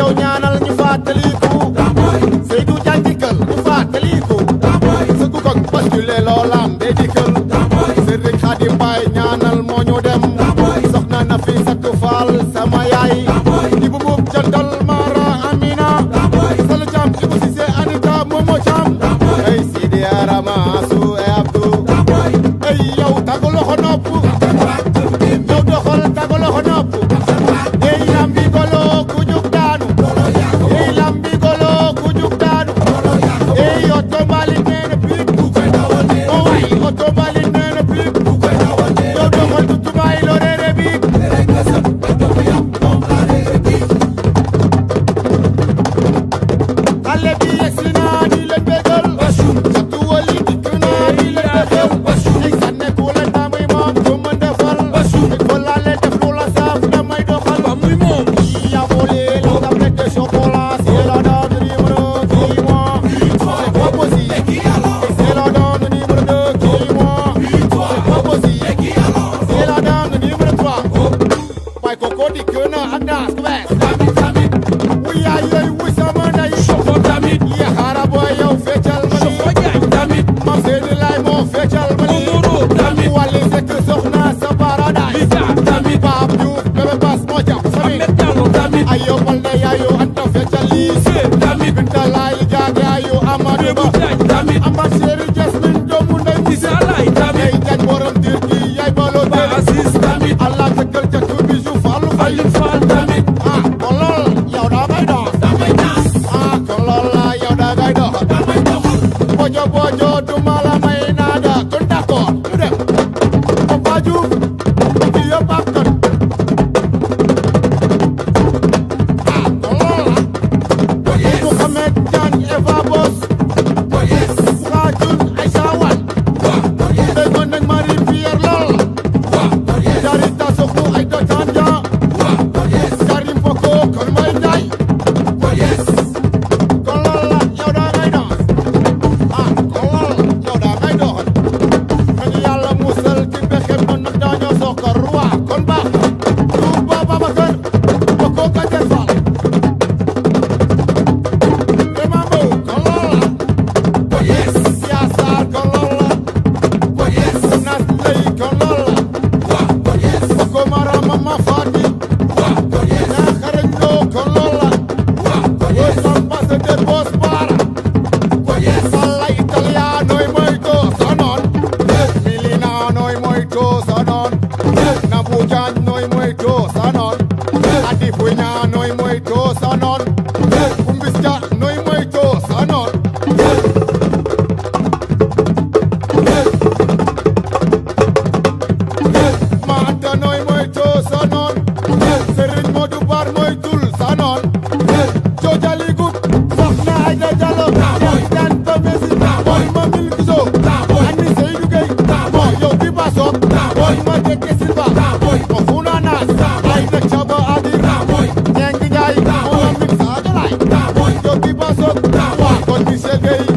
yow ñaanal ñu fàttaliku Seydou Diagne dikkal ñu fàttaliku sa ku kog basculé loolam day dikkal Serigne Khadim Mbaye ñaanal moo ñu dem soxna na fi sakku faal sama yaay Ibu Buub jantal Mara Amina Sala Thiam Ibu Cissé Anita Momo Thiam ay Sidi Arama Asu e Abdou ay yow tagu loxo nopp yow doxal tagu loxo nopp ey lambi golo ku jug daanu ey lambi golo ku jug daanu ey oto mbalit nee na piip o way oto mbalit nee na piip yow doxal tutumaay lo reere biip xale bi yegsi naa di leen bégal satu wali dikk naa di leen bégal ay sànne ku leen naa muy moom ku mën defal ko laale def lu la saaf damay doxal ya volé la tablette de chocolat c'est la dame numéro qui moi c'est pas possible c'est la dame numéro 2 qui moi c'est pas possible c'est la dame numéro 3 bay ko ko dikk na ak naas ku bees wuy yaay yooyu wuy sama ndey ya xaara booy yow feccal ma ni mam seeni laay moo feccal ma ni wàlli sekk soxna sa paradaay Paap Diouf bébé bas moo jàpp sami ay yow balde yaayu anta feccal lii binta laay jaag yaayu Amadou Ba ambar séeri Jasmine doomu ndey yay jaaj borom dir gi yaay baloo teel Allah tëggal ca tu bijou Fallou Faye ah kon lool yow daa ngay dox ah kon lool la yow daa ngay dox bojo bojo du mala may naada kon d'accord ñu dem Papa Diouf fi yëpp ak kon ah kon lool la Mouhamed Diagne Eva Boss Khadioun Aïcha Wan déggoon nañ Marie Pierre lool Jarita Sokhou ay do Tanja Karim Boko kon may Njaay kon lool la yow daa ngay dox ah kon lool yow daa ngay doxal nañu yàlla musal ci pexem noon nag dañoo soxor roi kon baax Touba Babacar Boko Kader Fall Demambo kon lool la Siasar kon lool la Nas Lay kon lool la Boko Mara Mama Fati naa xarañ loo kon lool la Wos ambassadeur Boss Bara Salla italianoy moyto sonon Milinonoy moyto sonon Nabou Diagne moyto sonon Adi Puñanoy moyto sonon Kumbis Dia noy moyto sonon Manta noy moyto sonon Serigne Modou Bar moytul sonon Jojali gut Soxna Aïda Diallo Dan to Messi boy ma mil giso Ani Seydou Gueye mo yow bi ba soog boy ma Jeke Silva mo Funa Nas Aïda Chaba Adir Ñeng Njaay mo min Sadio Laay yow bi ba soog wa kon Michel Gueye